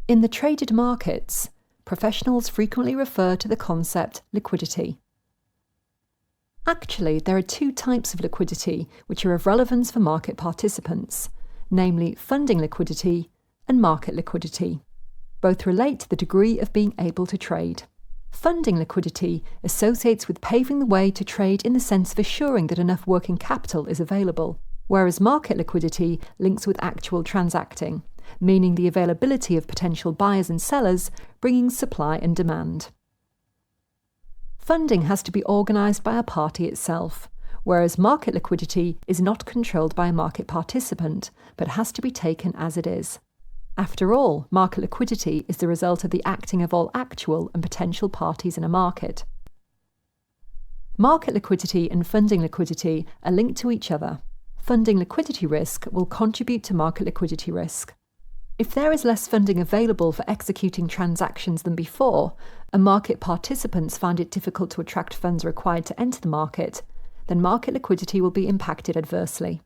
In the traded markets, professionals frequently refer to the concept liquidity. Actually, there are two types of liquidity which are of relevance for market participants, namely funding liquidity and market liquidity. Both relate to the degree of being able to trade. Funding liquidity associates with paving the way to trade in the sense of assuring that enough working capital is available, whereas market liquidity links with actual transacting, meaning the availability of potential buyers and sellers, bringing supply and demand. Funding has to be organised by a party itself, whereas market liquidity is not controlled by a market participant, but has to be taken as it is. After all, market liquidity is the result of the acting of all actual and potential parties in a market. Market liquidity and funding liquidity are linked to each other. Funding liquidity risk will contribute to market liquidity risk. If there is less funding available for executing transactions than before, and market participants find it difficult to attract funds required to enter the market, then market liquidity will be impacted adversely.